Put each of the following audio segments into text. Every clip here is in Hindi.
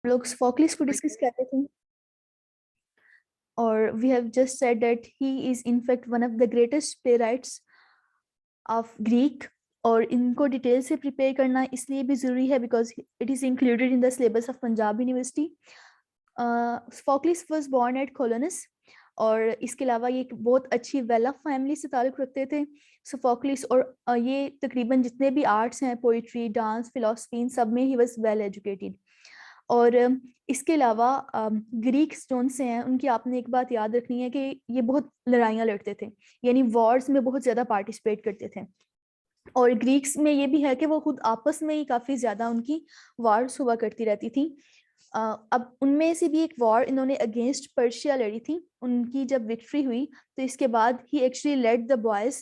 लोग सोफोक्लिस को डिस्कस कर रहे थे और we have just said that he is in fact one of the greatest playwrights of Greek. और इनको डिटेल से प्रिपेयर करना इसलिए भी ज़रूरी है because it is included in the syllabus of Punjab university. Sophocles was born at Colonus और इसके अलावा ये एक बहुत अच्छी वेल ऑफ फैमिली से ताल्लुक़ रखते थे सोफोक्लिस। और ये तकरीबन जितने भी आर्ट्स हैं, पोइट्री, डांस, फिलोसफी, इन सब में ही वाज वेल एजुकेटेड। और इसके अलावा ग्रीक्स जोन से हैं उनकी आपने एक बात याद रखनी है कि ये बहुत लड़ाइयाँ लड़ते थे, यानी वॉर्स में बहुत ज़्यादा पार्टिसिपेट करते थे। और ग्रीक्स में ये भी है कि वो खुद आपस में ही काफ़ी ज़्यादा उनकी वार्स हुआ करती रहती थी। अब उनमें से भी एक वॉर इन्होंने अगेंस्ट पर्शिया लड़ी थी। उनकी जब विक्ट्री हुई तो इसके बाद ही actually led the boys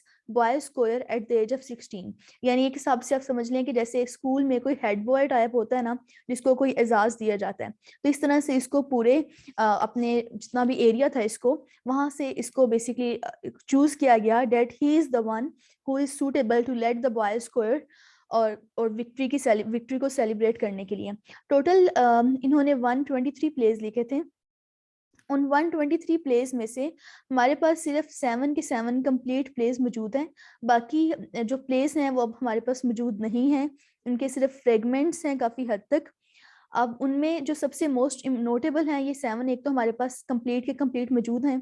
square at the age of 16। यानी एक हिसाब से आप समझ लें कि जैसे स्कूल में कोई हेड बॉय टाइप होता है ना, जिसको कोई एजाज़ दिया जाता है, तो इस तरह से इसको पूरे अपने जितना भी एरिया था इसको, वहाँ से इसको बेसिकली चूज किया गया डेट ही is the one who is suitable to lead the boys square और विक्ट्री को सेलिब्रेट करने के लिए। टोटल इन्होंने 123 प्लेज लिखे थे। उन 123 प्लेज में से हमारे पास सिर्फ 7 के 7 कंप्लीट प्लेज मौजूद हैं। बाकी जो प्लेज हैं वो अब हमारे पास मौजूद नहीं हैं, उनके सिर्फ फ्रेगमेंट्स हैं काफ़ी हद तक। अब उनमें जो सबसे मोस्ट नोटेबल हैं ये 7, एक तो हमारे पास कंप्लीट के कंप्लीट मौजूद हैं।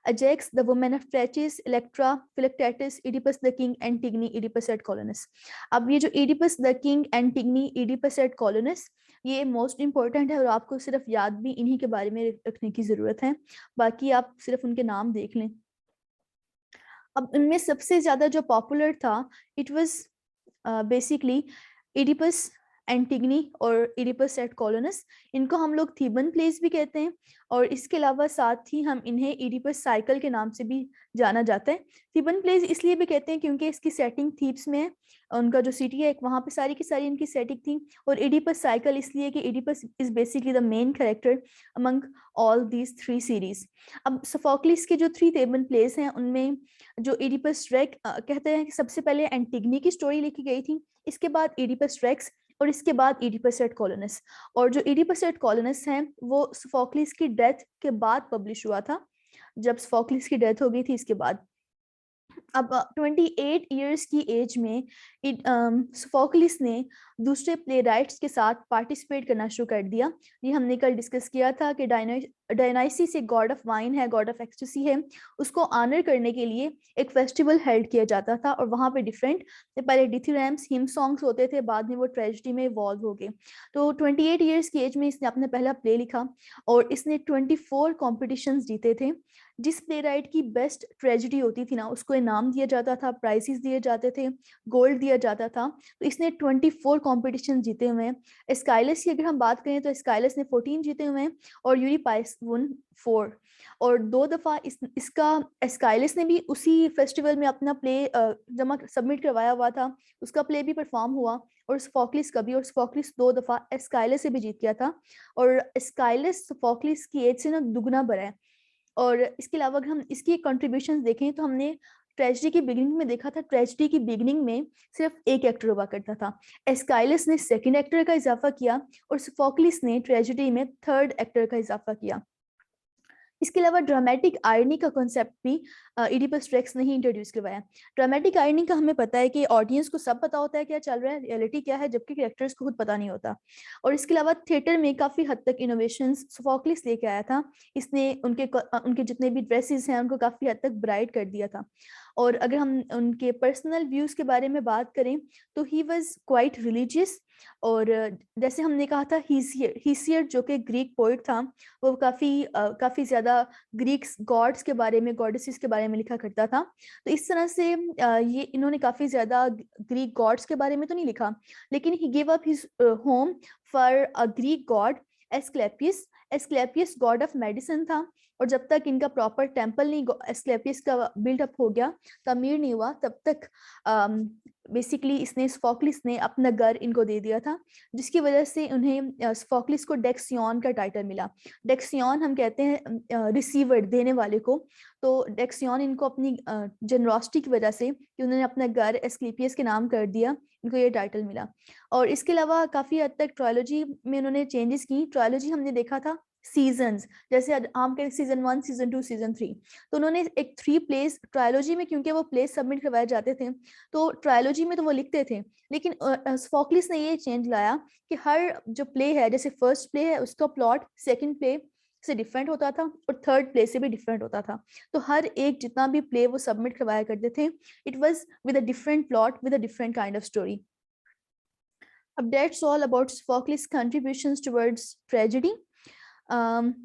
Ajax, the women of Trachis, Electra, Philoctetes, Oedipus the king, Antigone, Oedipus at Colonus. अब ये जो Oedipus the king, Antigone, Oedipus at Colonus, ये मोस्ट इंपॉर्टेंट है और आपको सिर्फ याद भी इन्हीं के बारे में रखने की ज़रूरत है, बाकी आप सिर्फ उनके नाम देख लें। अब इनमें सबसे ज़्यादा जो पॉपुलर था इट वाज बेसिकली इडिपस, एंटिगनी और इडिपस एट कोलोनस। इनको हम लोग थीबन प्लेस भी कहते हैं और इसके अलावा साथ ही हम इन्हें इडिपस साइकिल के नाम से भी जाना जाता है। थीबन प्लेस इसलिए भी कहते हैं क्योंकि इसकी सेटिंग थीब्स में है, उनका जो सिटी है वहाँ पे सारी की सारी इनकी सेटिंग थी। और इडिपस साइकिल इसलिए कि Oedipus is basically the main character among all these 3 series. अब सोफोक्लिस के जो 3 थेबन प्लेस हैं उनमें जो इडिपस रेक्स कहते हैं कि सबसे पहले एंटिगनी की स्टोरी लिखी गई थी, इसके बाद इडिपस रेक्स और इसके बाद इडिपस एट कोलोनस। और जो इडिपस एट कोलोनस है वो सोफोक्लिस की डेथ के बाद पब्लिश हुआ था, जब सोफोक्लिस की डेथ हो गई थी इसके बाद। अब 28 ईयर्स की एज में सोफोक्लिस ने दूसरे प्ले राइट्स के साथ पार्टिसिपेट करना शुरू कर दिया। ये हमने कल डिस्कस किया था कि डायनाइसिस एक गॉड ऑफ वाइन है, गॉड ऑफ एक्सटेसी है, उसको ऑनर करने के लिए एक फेस्टिवल हेल्ड किया जाता था और वहाँ पे डिफरेंट पहले डिथीरैम्स, हिम सॉन्ग्स होते थे, बाद में वो ट्रेजेडी में इवॉल्व हो गए। तो 28 ईयर्स की एज में इसने अपना पहला प्ले लिखा और इसने 24 कॉम्पिटिशन्स जीते थे। जिस प्ले राइट की बेस्ट ट्रेजेडी होती थी ना उसको इनाम दिया जाता था, प्राइजेस दिए जाते थे, गोल्ड दिया जाता था। तो इसने 24 कॉम्पिटिशन जीते हुए हैं। स्काइलस की अगर हम बात करें तो स्काइलस ने 14 जीते हुए हैं और यूरिपाइस वन 4। और 2 दफ़ा इसका स्काइलस ने भी उसी फेस्टिवल में अपना प्ले जमा सबमिट करवाया हुआ था, उसका प्ले भी परफॉर्म हुआ और सोफोक्लिस का भी। और सोफोक्लिस 2 दफ़ा स्काइलस से भी जीत गया था और स्काइलस सोफोक्लिस की एज से ना दुगना बड़ा है। और इसके अलावा अगर हम इसकी कंट्रीब्यूशंस देखें तो हमने ट्रेजेडी की बिगिनिंग में देखा था, ट्रेजेडी की बिगिनिंग में सिर्फ एक एक्टर हुआ करता था, एस्काइलस ने सेकंड एक्टर का इजाफा किया और सोफोक्लिस ने ट्रेजेडी में थर्ड एक्टर का इजाफा किया। इसके अलावा ड्रामेटिक आयरनी का कॉन्सेप्ट भी इडिपस रेक्स ने ही इंट्रोड्यूस करवाया। ड्रामेटिक आयरनी का हमें पता है कि ऑडियंस को सब पता होता है क्या चल रहा है, रियलिटी क्या है, जबकि कैरेक्टर्स को खुद पता नहीं होता। और इसके अलावा थिएटर में काफ़ी हद तक इनोवेशंस सोफोक्लिस लेके आया था। इसने उनके जितने भी ड्रेसेस हैं उनको काफ़ी हद तक ब्राइट कर दिया था। और अगर हम उनके पर्सनल व्यूज़ के बारे में बात करें तो ही वॉज क्वाइट रिलीजियस। और जैसे हमने कहा था हीसियर जो कि ग्रीक पोइट था, वो काफ़ी ज़्यादा ग्रीक्स गॉड्स के बारे में, गॉडेसेस के बारे में लिखा करता था। तो इस तरह से ये इन्होंने काफ़ी ज़्यादा ग्रीक गॉड्स के बारे में तो नहीं लिखा, लेकिन he give up his home for a Greek god Asclepius Asclepius god of medicine था, और जब तक इनका प्रॉपर टेम्पल नहीं एस्क्लेपियस का बिल्डअप हो गया, तमीर नहीं हुआ, तब तक बेसिकली इसने सोफोक्लिस ने अपना घर इनको दे दिया था, जिसकी वजह से उन्हें सोफोक्लिस को डेक्सियन का टाइटल मिला। डेक्सियन हम कहते हैं रिसीवर, देने वाले को। तो डेक्सियन इनको अपनी जनरॉसिटी की वजह से, कि उन्होंने अपना घर एस्क्लेपियस के नाम कर दिया, इनको ये टाइटल मिला। और इसके अलावा काफ़ी हद तक ट्रायोलॉजी में उन्होंने चेंजेस की। ट्रायोलॉजी हमने देखा था सीजन्स, जैसे हम के सीजन 1, सीजन 2, सीजन 3, तो उन्होंने एक 3 प्लेस ट्रायोलॉजी में, क्योंकि वो प्लेस सबमिट करवाए जाते थे, तो ट्रायोलॉजी में तो वो लिखते थे, लेकिन सोफोक्लिस ने ये चेंज लाया कि हर जो प्ले है, जैसे फर्स्ट प्ले है उसका प्लॉट सेकंड प्ले से डिफरेंट होता था, और थर्ड प्ले से भी डिफरेंट होता था। तो हर एक जितना भी प्ले वो सबमिट करवाया करते थे, it was with a different plot, with a different kind of story. अब that's all about Sophocles contributions towards tragedy.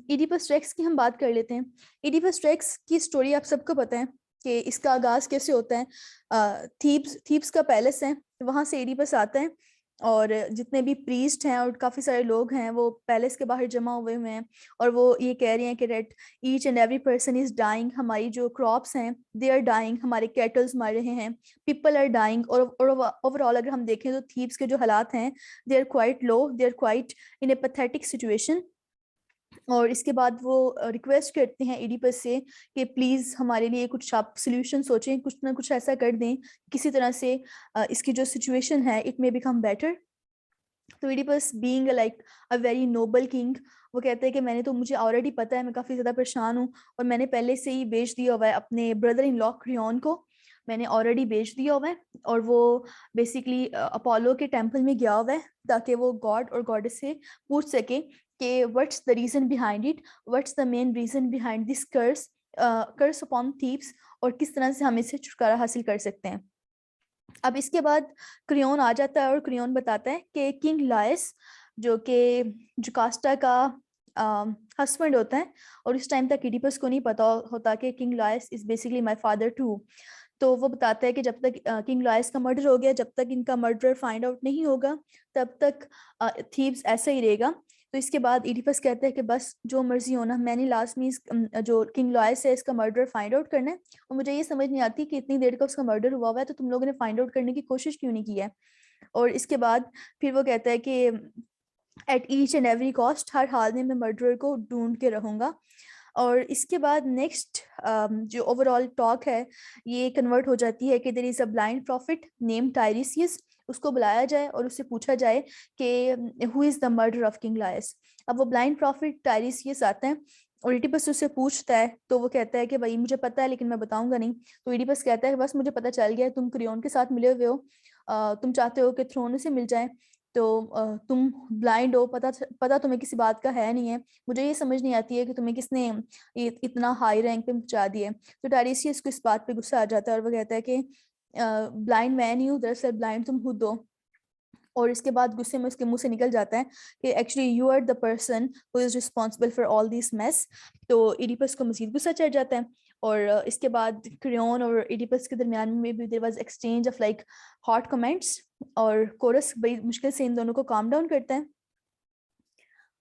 Oedipus Rex की हम बात कर लेते हैं। इडिपस रेक्स की स्टोरी आप सबको पता है कि इसका आगाज कैसे होता है। थीब्स का पैलेस है, वहां से इडिपस आता है, और जितने भी प्रीस्ट हैं और काफ़ी सारे लोग हैं वो पैलेस के बाहर जमा हुए हुए हैं, और वो ये कह रहे हैं कि rate each and every person is dying, हमारी जो क्रॉप्स हैं दे आर डाइंग, हमारे कैटल्स मर रहे हैं, पीपल आर डाइंग। और ओवरऑल अगर हम देखें तो थीब्स के जो हालात हैं, they are quite low, they are quite in a pathetic situation. और इसके बाद वो रिक्वेस्ट करते हैं इडिपस से कि प्लीज़ हमारे लिए कुछ आप सोल्यूशन सोचें, कुछ ना कुछ ऐसा कर दें किसी तरह से इसकी जो सिचुएशन है इट मे बिकम बेटर। तो Oedipus being like a very noble king, वो कहते हैं कि मैंने तो, मुझे ऑलरेडी पता है मैं काफ़ी ज़्यादा परेशान हूँ, और मैंने पहले से ही बेच दिया हुआ है अपने ब्रदर इन लॉ क्रियोन को, मैंने ऑलरेडी बेच दिया हुआ है। और वो बेसिकली अपोलो के टेम्पल में गया हुआ है ताकि वो गॉड और गॉडेस से पूछ सके कि what's the reason behind it, what's the main reason behind this curse upon thieves, और किस तरह से हम इससे छुटकारा हासिल कर सकते हैं। अब इसके बाद क्रियोन आ जाता है, और क्रियोन बताता है कि किंग लायस, जो कि जुकास्टा का हस्बैंड होता है, और इस टाइम तक इडिपस को नहीं पता होता कि king Laius is basically my father too. तो वो बताता है कि जब तक किंग लायस का मर्डर हो गया, जब तक इनका मर्डर फाइंड आउट नहीं होगा, तब तक थीव्स ऐसा ही रहेगा। तो इसके बाद इडिपस कहता है कि बस जो मर्जी होना, मैंने लास्ट में जो किंग लॉयस है इसका मर्डर फाइंड आउट करना है, और मुझे ये समझ नहीं आती कि इतनी देर का उसका मर्डर हुआ हुआ है तो तुम लोगों ने फाइंड आउट करने की कोशिश क्यों नहीं की है। और इसके बाद फिर वो कहता है कि at each and every cost, हर हाल में मैं मर्डरर को ढूंढ के रहूंगा। और इसके बाद नेक्स्ट जो ओवरऑल टॉक है ये कन्वर्ट हो जाती है कि there is a blind prophet name Tiresias, उसको बुलाया जाए और उससे पूछा जाए कि who is the murder of king Laius. अब वो ब्लाइंड प्रॉफिट टाइरिसियस आता है, और इडिपस उससे पूछता है, तो वो कहता है कि भाई मुझे पता है लेकिन मैं बताऊंगा नहीं। तो इडिपस कहता है बस मुझे पता चल गया है, तुम क्रियोन के साथ मिले हुए हो, तुम चाहते हो कि थ्रोन से मिल जाए, तो तुम ब्लाइंड हो, पता तुम्हें किसी बात का है नहीं है। मुझे ये समझ नहीं आती है कि तुम्हें किसने ये इतना हाई रैंक पे पहुंचा दिया है। तो टाइरिसियस को इस बात पे गुस्सा आ जाता है, और वो कहता है कि ब्लाइंड मैं नहीं हूँ, दरअसल ब्लाइंड तुम खुद हो। और इसके बाद गुस्से में उसके मुंह से निकल जाता है कि actually you are the person who is responsible for all this mess. तो इडिपस को मजीद गुस्सा चढ़ जाता है, और इसके बाद क्रियोन और इडिपस के दरमियान में भी there was exchange of like hot comments, और कोरस बड़ी मुश्किल से इन दोनों को काम डाउन करता है।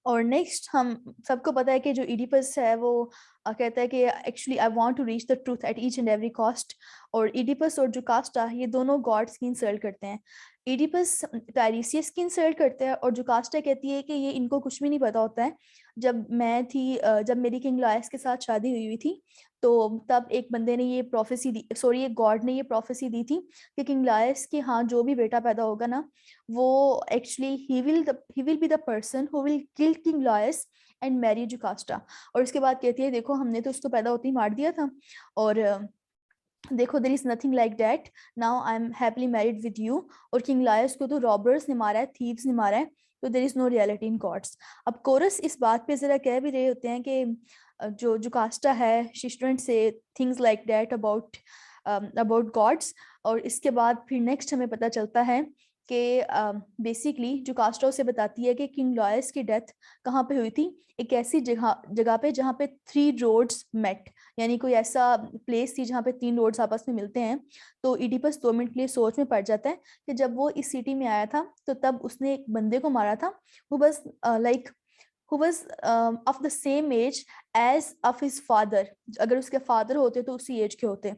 और नेक्स्ट हम सबको पता है कि जो इडिपस है वो कहता है कि actually I want to reach the truth at each and every cost. और इडिपस और जुकास्टा ये दोनों गॉड्स की इंसल्ट करते हैं। इडिपस टाइरिसियस की इंसल्ट करता है, और जुकास्टा कहती है कि ये इनको कुछ भी नहीं पता होता है। जब मेरी किंग लायस के साथ शादी हुई हुई थी, तो तब एक बंदे ने ये प्रोफेसी दी, सॉरी एक गॉड ने ये प्रोफेसी दी थी कि किंग लायस के हाँ जो भी बेटा पैदा होगा ना, वो actually he will be the person who will kill king Laius and marry Jocasta. और इसके बाद कहती है देखो हमने तो उसको पैदा होते ही मार दिया था, और देखो there is nothing like that, now I am happily married with you. और किंग लायस को तो रॉबर्स ने मारा है, थीव्स ने मारा है, तो there is no reality in gods. अब कोरस इस बात पे जरा कह भी रहे होते हैं कि जो जुकास्टा है शी शुडंट से things like that about God's. और इसके बाद फिर नेक्स्ट हमें पता चलता है कि बेसिकली जुकास्टा उसे बताती है कि किंग लॉयस की डेथ कहाँ पे हुई थी, एक ऐसी जगह जगह पे जहाँ पे 3 रोड्स मेट, यानी कोई ऐसा प्लेस थी जहाँ पे 3 रोड्स आपस में मिलते हैं। तो इडिपस 2 मिनट के लिए सोच में पड़ जाता है कि जब वो इस सिटी में आया था तो तब उसने एक बंदे को मारा था, वो बस like who was of the same age as of his father. अगर उसके फादर होते तो उसी एज के होते।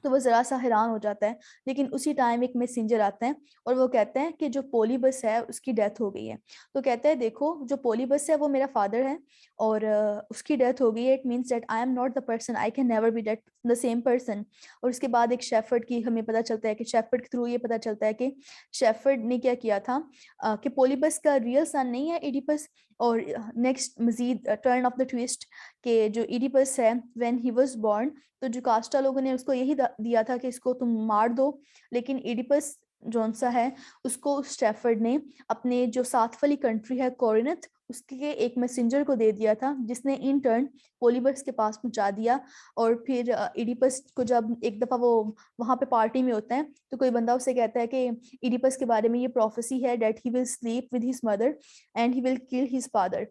तो वो जरा सा हैरान हो जाता है, लेकिन उसी टाइम एक मैसेंजर आता है और वो कहते हैं कि जो पोलीबस है उसकी डेथ हो गई है। तो कहता है देखो जो पोलीबस है वो मेरा फादर है और उसकी डेथ हो गई है, it means that I am not the person, I can never be that the same person. और उसके बाद एक शेफर्ड की हमें पता चलता है कि शेफर्ड के थ्रू ये पता चलता है कि शेफर्ड ने क्या किया था कि पोलीबस का रियल सन नहीं है इडिपस। और नेक्स्ट मजीद टर्न ऑफ द ट्विस्ट कि जो इडिपस है व्हेन ही वाज बॉर्न, तो जुकास्टा लोगों ने उसको यही दिया था कि इसको तुम मार दो, लेकिन इडिपस जौन सा है उसको स्टैफर्ड ने अपने जो साथ वाली कंट्री है कोरिन्थ उसके एक मैसेंजर को दे दिया था, जिसने इन टर्न पोलीबस के पास पहुंचा दिया। और फिर इडिपस को जब एक दफा वो वहां पे पार्टी में होता है तो कोई बंदा उसे कहता है कि इडिपस के बारे में ये प्रोफेसी है that he will sleep with his mother and he will kill his father.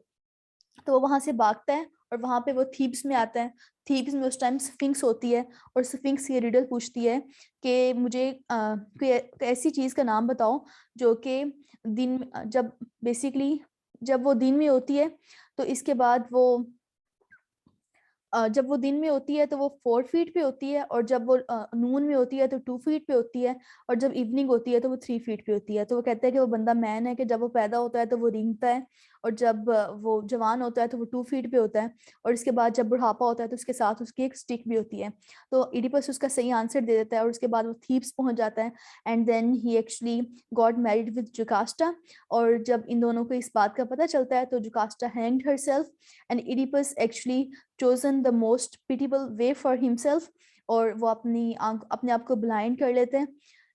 तो वो वहां से भागता है और वहां पे वो थीब्स में आता है। थीब्स में उस टाइम स्फिंक्स होती है और स्फिंक्स ये रिडल पूछती है कि मुझे कोई ऐसी चीज का नाम बताओ जो कि दिन जब बेसिकली जब वो दिन में होती है तो इसके बाद वो जब वो दिन में होती है तो वो 4 फीट पे होती है, और जब वो नून में होती है तो 2 फीट पे होती है, और जब इवनिंग होती है तो वो 3 फीट पे होती है। तो वो कहते हैं कि वो बंदा मैन है कि जब वो पैदा होता है तो वो रेंगता है, और जब वो जवान होता है तो वो 2 फीट पे होता है, और इसके बाद जब बुढ़ापा होता है तो उसके साथ उसकी एक स्टिक भी होती है। तो इडिपस उसका सही आंसर दे देता है और उसके बाद वो थीब्स पहुंच जाता है and then he actually got married with Jocasta. और जब इन दोनों को इस बात का पता चलता है तो Jocasta hanged herself and Oedipus actually chosen the most pitiable way for himself, और वो अपने आप को ब्लाइंड कर लेते हैं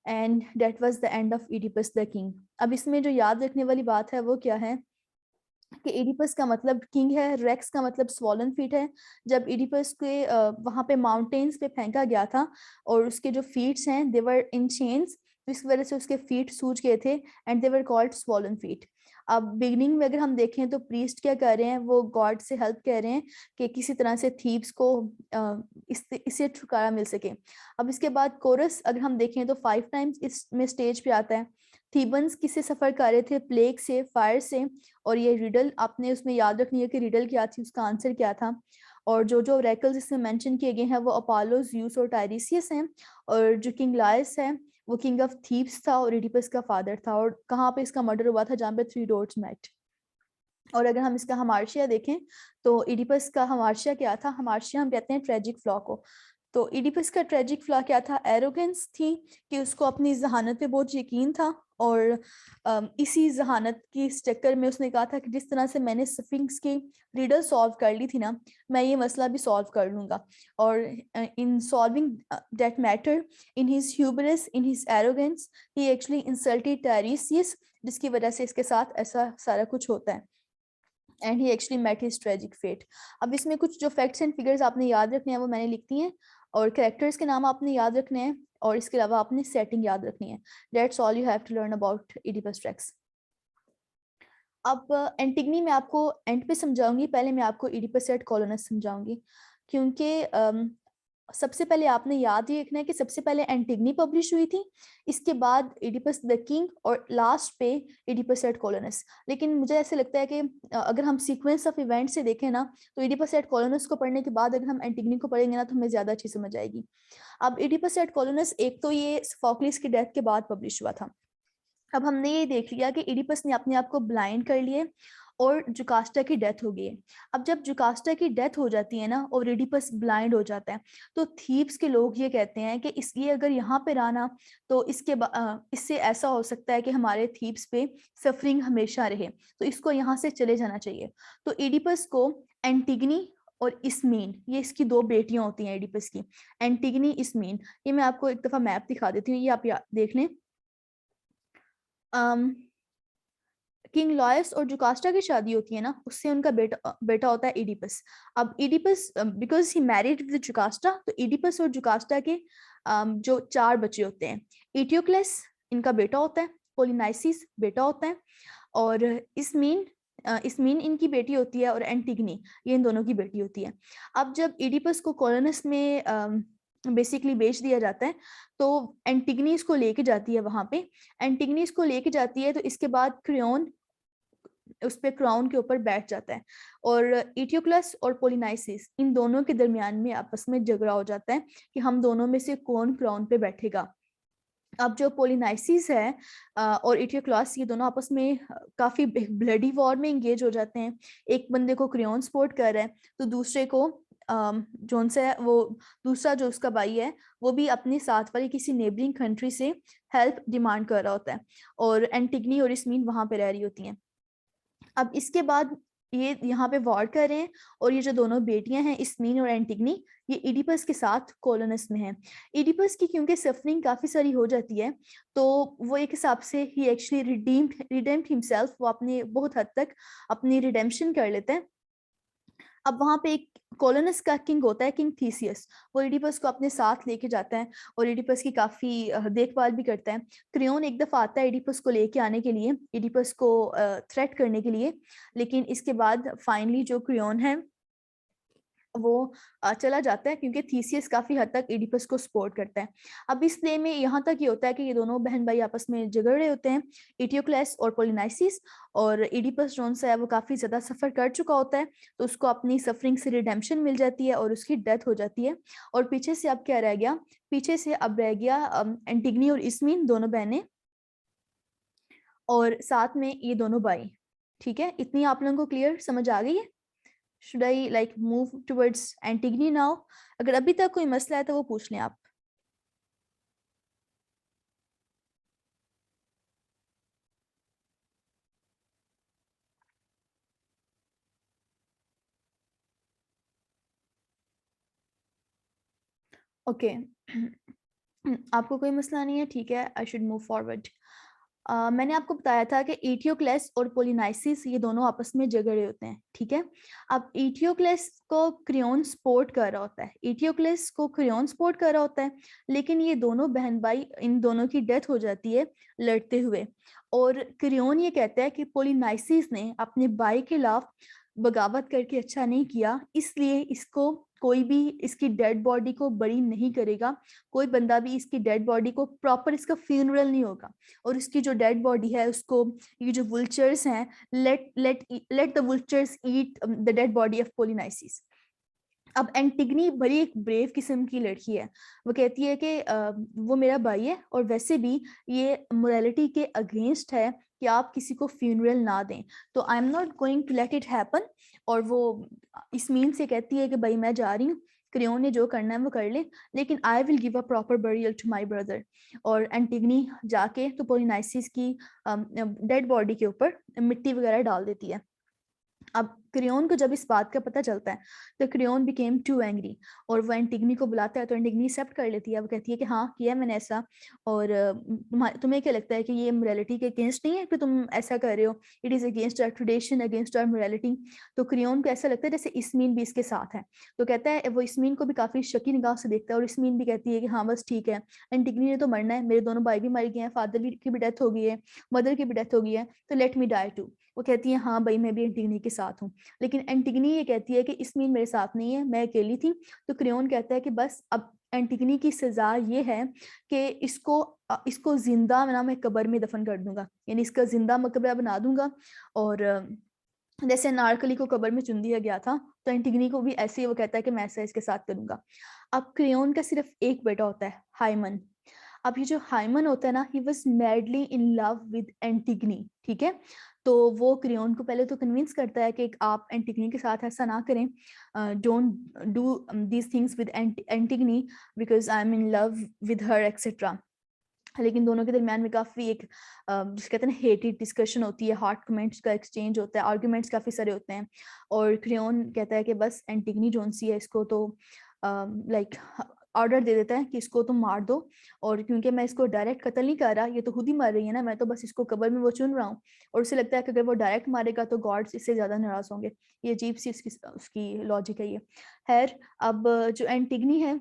and that was the end of Oedipus the king। अब इसमें जो याद रखने वाली बात है वो क्या है कि इडिपस का मतलब किंग है, रेक्स का मतलब स्वॉलन फीट है। जब इडिपस के वहां पे माउंटेन्स पे फेंका गया था और उसके जो फीट्स हैं दे वर इन चेन्स, तो इस वजह से उसके फीट सूज गए थे and they were called swollen feet. अब बिगनिंग में अगर हम देखें तो प्रीस्ट क्या कर रहे हैं, वो गॉड से हेल्प कह रहे हैं कि किसी तरह से थीब्स को इससे छुटकारा मिल सके। अब इसके बाद कोरस अगर हम देखें तो 5 टाइम्स इसमें स्टेज पे आता है। थीबन्स किससे सफर कर रहे थे, प्लेग से, फायर से, और ये रिडल आपने उसमें याद रखनी है कि रिडल क्या थी, उसका आंसर क्या था। और जो जो ऑरेकल्स इसमें मेंशन किए गए हैं वो अपोलो, ज़्यूस और टाइरिसियस हैं। और जो किंग लायस है वो किंग ऑफ थीब्स था और इडिपस का फादर था। और कहाँ पे इसका मर्डर हुआ था, जहाँ पे 3 डॉट्स मेट। और अगर हम इसका हमार्शिया देखें तो इडिपस का हमार्शिया क्या था, हमार्शिया हम कहते हैं ट्रेजिक फ्लॉ को। तो इडिपस का ट्रेजिक फ्लॉ क्या था, एरोगेंस थी कि उसको अपनी जहानत पे बहुत यकीन था, और इसी जहानत की इस चक्कर में उसने कहा था कि जिस तरह से मैंने स्फिंक्स की रिडल सॉल्व कर ली थी ना, मैं ये मसला भी सॉल्व कर लूंगा। और in solving that matter, in his hubris, in his arrogance, he actually insulted Tiresias, जिसकी वजह से इसके साथ ऐसा सारा कुछ होता है and he actually met his tragic fate. अब इसमें कुछ जो फैक्ट्स एंड फिगर्स आपने याद रखने हैं वो मैंने लिख दी हैं, और कैरेक्टर्स के नाम आपने याद रखने हैं, और इसके अलावा आपने सेटिंग याद रखनी है। That's all you have to learn about Oedipus Rex. अब एंटिगनी मैं आपको एंड पे समझाऊंगी, पहले मैं आपको इडिपस एट कोलोनस समझाऊंगी, क्योंकि सबसे पहले आपने याद ही रखना है कि सबसे पहले एंटिगनी पब्लिश हुई थी, इसके बाद इडिपस द किंग, और लास्ट पे इडिपस एट कोलोनस। लेकिन मुझे ऐसे लगता है कि अगर हम सीक्वेंस ऑफ इवेंट से देखें ना, तो इडिपस एट कोलोनस को पढ़ने के बाद अगर हम एंटिगनी को पढ़ेंगे ना तो हमें ज्यादा अच्छी समझ आएगी। अब इडिपस एट कोलोनस एक तो ये सोफोक्लिस की डेथ के बाद पब्लिश हुआ था। अब हमने ये देख लिया कि इडिपस ने अपने आप को ब्लाइंड कर लिए और जुकास्टा की डेथ हो गई है। अब जब जुकास्टा की डेथ हो जाती है ना और इडिपस ब्लाइंड हो जाता है, तो थीब्स के लोग ये कहते हैं कि इसलिए अगर यहाँ पे रहना तो इससे ऐसा हो सकता है कि हमारे थीब्स पे सफरिंग हमेशा रहे, तो इसको यहाँ से चले जाना चाहिए। तो इडिपस को एंटिगनी और इस्मीन, ये इसकी 2 बेटियां होती हैं इडिपस की, एंटिगनी, इस्मीन। ये मैं आपको एक दफा मैप दिखा देती हूँ, ये आप देख लें। किंग लॉयस और जुकास्टा की शादी होती है ना, उससे उनका बेटा होता है इडिपस। अब Oedipus because he married with Jocasta, तो इडिपस और जुकास्टा के जो 4 बच्चे होते हैं, इटियोक्लेस इनका बेटा होता है, पोलिनाइसिस बेटा होता है, और इसमीन इनकी बेटी होती है, और एंटिगनी ये इन दोनों की बेटी होती है। अब जब इडिपस को कोलोनस में बेसिकली बेच दिया जाता है तो एंटिगनी इसको लेके जाती है वहां पे। एंटिगनी इसको लेके जाती है तो इसके बाद क्रियोन उस पे क्राउन के ऊपर बैठ जाता है। और इटियोक्लस और पोलिनाइसिस इन दोनों के दरमियान में आपस में झगड़ा हो जाता है कि हम दोनों में से कौन क्राउन पे बैठेगा। अब जो पोलिनाइसिस है और इटियोक्लस ये दोनों आपस में काफी ब्लडी वॉर में इंगेज हो जाते हैं। एक बंदे को क्रियोन सपोर्ट कर रहा है तो दूसरे को जोन से वो दूसरा जो उसका भाई है वो भी अपने साथ वाली किसी नेबरिंग कंट्री से हेल्प डिमांड कर रहा होता है, और एंटिगनी और इसमीन वहां पे रह रही होती हैं। अब इसके बाद ये यहाँ पे वॉर कर रहे हैं, और ये जो दोनों बेटियां हैं इसमीन और एंटिगनी ये इडिपस के साथ कोलोनस में हैं। इडिपस की क्योंकि सफरिंग काफी सारी हो जाती है तो वो एक हिसाब से ही एक्चुअली रिडेम्ड हिमसेल्फ, वो अपने बहुत हद तक अपनी रिडेम्पशन कर लेते हैं। अब वहां पे एक कोलोनस का किंग होता है, किंग थीसियस, वो इडिपस को अपने साथ लेके जाता है और इडिपस की काफी देखभाल भी करता है। क्रियोन एक दफा आता है इडिपस को लेके आने के लिए, इडिपस को थ्रेट करने के लिए, लेकिन इसके बाद फाइनली जो क्रियोन है वो चला जाता है क्योंकि थीसियस काफी हद तक इडिपस को सपोर्ट करता है। अब इस प्ले में यहाँ तक ये होता है कि ये दोनों बहन भाई आपस में झगड़ रहे होते हैं, इटियोक्लेस और पोलिनाइसिस, और इडिपस जोन सा है वो काफी ज्यादा सफर कर चुका होता है तो उसको अपनी सफरिंग से रिडेम्पशन मिल जाती है और उसकी डेथ हो जाती है। और पीछे से अब क्या रह गया, पीछे से अब रह गया एंटिगनी और इसमीन दोनों बहनें, और साथ में ये दोनों भाई। ठीक है, इतनी आप लोगों को क्लियर समझ आ गई है? Should I like move towards Antigone now? अगर अभी तक कोई मसला है तो वो पूछ लें आप। ओके आपको कोई मसला नहीं है, ठीक है, आई शुड मूव फॉरवर्ड। मैंने आपको बताया था कि इटियोक्लेस और पोलिनाइसिस ये दोनों आपस में झगड़े होते हैं, ठीक है। अब इटियोक्लेस को क्रियोन सपोर्ट कर रहा होता है, इटियोक्लेस को क्रियोन सपोर्ट कर रहा होता है, लेकिन ये दोनों बहन भाई इन दोनों की डेथ हो जाती है लड़ते हुए। और क्रियोन ये कहता है कि पोलिनाइसिस ने अपने भाई के खिलाफ बगावत करके अच्छा नहीं किया, इसलिए इसको कोई भी इसकी डेड बॉडी को बरी नहीं करेगा, कोई बंदा भी इसकी डेड बॉडी को प्रॉपर इसका फ्यूनरल नहीं होगा, और इसकी जो डेड बॉडी है उसको ये जो वुल्चर्स हैं, let the vultures eat the dead body of Polynices. अब एंटिगनी बड़ी एक ब्रेव किस्म की लड़की है, वो कहती है कि वो मेरा भाई है और वैसे भी ये मोरालिटी के अगेंस्ट है कि आप किसी को फ्यूनरल ना दें, तो I am not going to let it happen. और वो इस मीन से कहती है कि भाई मैं जा रही हूँ, क्रियोन ने जो करना है वो कर ले, लेकिन I will give a proper burial to my brother. और एंटिगनी जाके तो पोलिनाइसिस की डेड बॉडी के ऊपर मिट्टी वगैरह डाल देती है। अब क्रियोन को जब इस बात का पता चलता है तो क्रियोन बिकेम टू एंग्री, और वो एंटिगनी को बुलाता है तो एंटिगनी एक्सेप्ट कर लेती है, वो कहती है कि हाँ किया मैंने ऐसा, और तुम्हें क्या लगता है कि ये मोरालिटी के अगेंस्ट नहीं है कि तुम ऐसा कर रहे हो, it is against our tradition, against our morality. तो क्रियोन को ऐसा लगता है जैसे इसमीन भी इसके साथ है, तो कहता है वो इसमीन को भी काफी शकी निगाह से देखता है, और इसमीन भी कहती है कि हाँ बस ठीक है, एंटिगनी ने तो मरना है, मेरे दोनों भाई भी मर गए हैं, फादर की भी डेथ हो गई है, मदर की भी डेथ हो गई है, तो लेट मी डाई टू। वो कहती है हाँ भाई मैं भी एंटिगनी के साथ हूँ, लेकिन एंटिगनी ये कहती है कि इसमीन मेरे साथ नहीं है, मैं अकेली थी। तो क्रियोन कहता है कि बस अब एंटिगनी की सजा ये है कि इसको जिंदा मैं कब्र में दफन कर दूंगा, यानी इसका जिंदा मकबरा बना दूंगा, और जैसे नारकली को कब्र में चुन दिया गया था तो एंटिगनी को भी ऐसे ही वो कहता है कि मैं ऐसा इसके साथ करूंगा। अब क्रियोन का सिर्फ एक बेटा होता है, हाइमन। अब ये जो हाइमन होता है ना, he was madly in love with Antigone, ठीक है। तो वो क्रियोन को पहले तो कन्विंस करता है कि आप एंटिगनी के साथ ऐसा ना करें, don't do these things with Antigone because I am in love with her etcetera. लेकिन दोनों के दरमियान में काफी एक जिसे कहते हैं ना हेटेड डिस्कशन होती है, हॉट कमेंट्स का एक्सचेंज होता है, आर्गुमेंट्स काफी सारे होते हैं, और क्रियोन कहता है कि बस एंटिगनी जोन सी है इसको तो लाइक ऑर्डर दे देता है कि इसको तुम मार दो, और क्योंकि मैं इसको डायरेक्ट कत्ल नहीं कर रहा, ये तो खुद ही मर रही है ना, मैं तो बस इसको कब्र में वो चुन रहा हूँ, और उसे लगता है कि अगर वो डायरेक्ट मारेगा तो गॉड्स इससे ज्यादा नाराज होंगे। ये अजीब सी उसकी लॉजिक है ये। खैर अब जो एंटिगनी है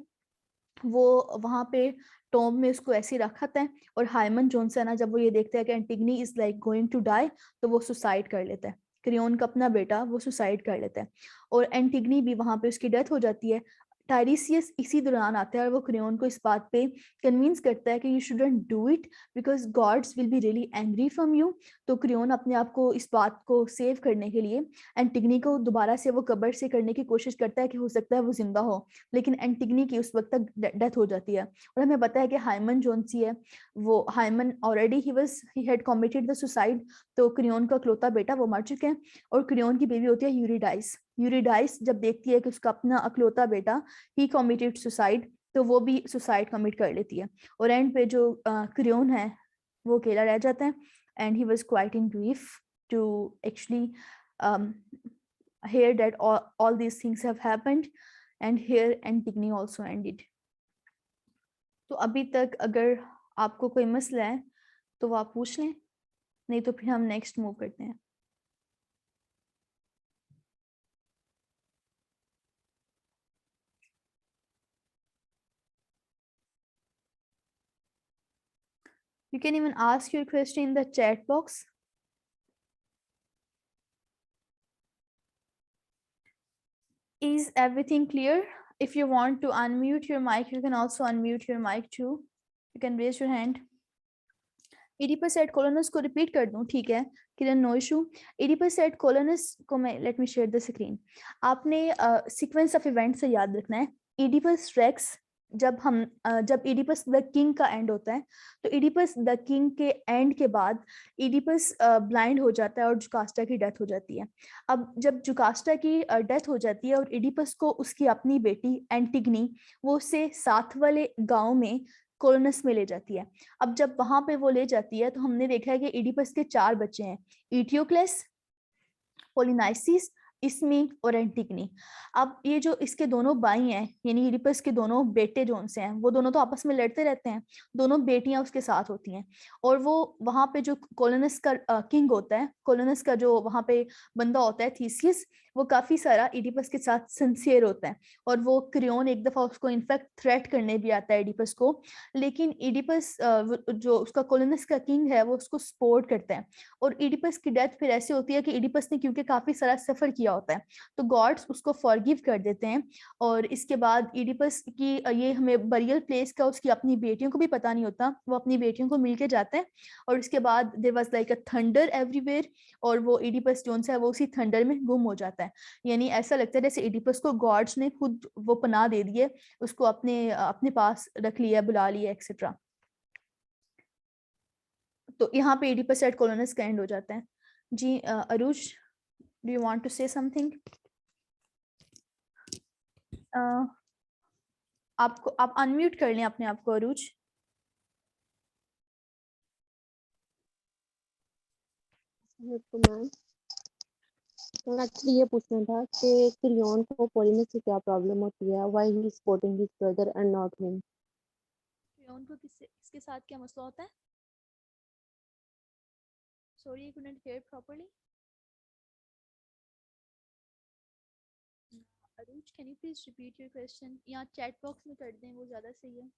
वो वहां पे टॉम में उसको ऐसे रखा है, और हाइमन जोन्स है ना, जब वो ये देखता है कि Antigone is like going to die तो वो सुसाइड कर लेता है, क्रियोन का अपना बेटा वो सुसाइड कर लेता है, और एंटिगनी भी वहां पे उसकी डेथ हो जाती है। टाइरिसियस इसी दौरान आता है और वो क्रियोन को इस बात पे कन्विंस करता है कि you shouldn't do it because gods will be really angry from you. तो क्रियोन अपने आप को इस बात को सेव करने के लिए एंटिगनी को दोबारा से वो कब्र से करने की कोशिश करता है कि हो सकता है वो जिंदा हो, लेकिन एंटिगनी की उस वक्त तक डेथ हो जाती है। और हमें पता है कि हाइमन जोन सी है, वो Haemon already he had committed the suicide. तो क्रियोन का इकलौता बेटा वो मर चुके हैं और क्रियोन की बेबी होती है यूरिडाइस। यूरिडाइस जब देखती है कि उसका अपना इकलौता बेटा ही कमिटेड सुसाइड, तो वो भी सुसाइड कमिट कर लेती है। और एंड पे जो क्रियोन है वो अकेला रह जाता है and he was quite in grief to actually hear that all these things have happened and here Antigone also ended. तो अभी तक अगर आपको कोई मसला है तो वो आप पूछ लें, नहीं तो फिर हम नेक्स्ट मूव करते हैं। You can even ask your question in the chat box. Is everything clear? If you want to unmute your mic, you can also unmute your mic too. You can raise your hand. Oedipus et colonus को repeat कर दूं, ठीक है Kiran, no issue. Oedipus et colonus को मैं let me share the screen. आपने sequence of events से याद रखना है। Oedipus Rex जब इडिपस द किंग का एंड होता है, तो इडिपस द किंग के एंड के बाद इडिपस ब्लाइंड हो जाता है और जुकास्टा की डेथ हो जाती है। अब जब जुकास्टा की डेथ हो जाती है और इडिपस को उसकी अपनी बेटी एंटिगनी वो उससे साथ वाले गांव में कोलोनस में ले जाती है। अब जब वहां पे वो ले जाती है तो हमने देखा है कि इडिपस के 4 बच्चे हैं, इटियोक्लेस, पोलिनाइसिस, इसमी और एंटिगनी। अब ये जो इसके दोनों भाई हैं यानी इडिपस के दोनों बेटे जो उनसे हैं वो दोनों तो आपस में लड़ते रहते हैं, दोनों बेटियां उसके साथ होती हैं। और वो वहां पे जो कोलोनस का किंग होता है, कोलोनस का जो वहां पे बंदा होता है थीसियस, वो काफी सारा इडिपस के साथ सिंसियर होता है और वो क्रियोन एक दफा उसको इनफैक्ट थ्रेट करने भी आता है इडिपस को, लेकिन इडिपस जो उसका कोलोनस का किंग है वो उसको सपोर्ट करता है। और इडिपस की डेथ फिर ऐसे होती है कि इडिपस ने क्योंकि काफी सारा सफर किया होता है तो गॉड्स उसको फॉरगिव कर देते हैं। और इसके बाद इडिपस की ये हमें बरियल प्लेस का उसकी अपनी बेटियों को भी पता नहीं होता, वो अपनी बेटियों को मिलके जाते हैं। और इसके बाद there was like a thunder everywhere और वो इडिपस जोन है वो उसी थंडर में गुम हो जाता है। यानी ऐसा लगता है जैसे इडिपस को गॉड्स ने खुद वो पनाह दे दी है, उसको अपने अपने पास रख लिया, बुला लिया एक्सेट्रा। तो यहाँ पे 80% कोलोनस का एंड हो जाता है। Ji Aruj, do you want to say something? आपको आप अनम्यूट कर लें अपने आप को अरुज। मैम एक्चुअली ये पूछना था कि क्रियोन को पोलिनस से क्या प्रॉब्लम होती है, why he is supporting his brother and not him. Creon को किसके साथ क्या मसला होता है? Sorry, I couldn't hear properly. Aruj, can you please repeat your question या चैट बॉक्स में कर दें, वो ज्यादा सही है।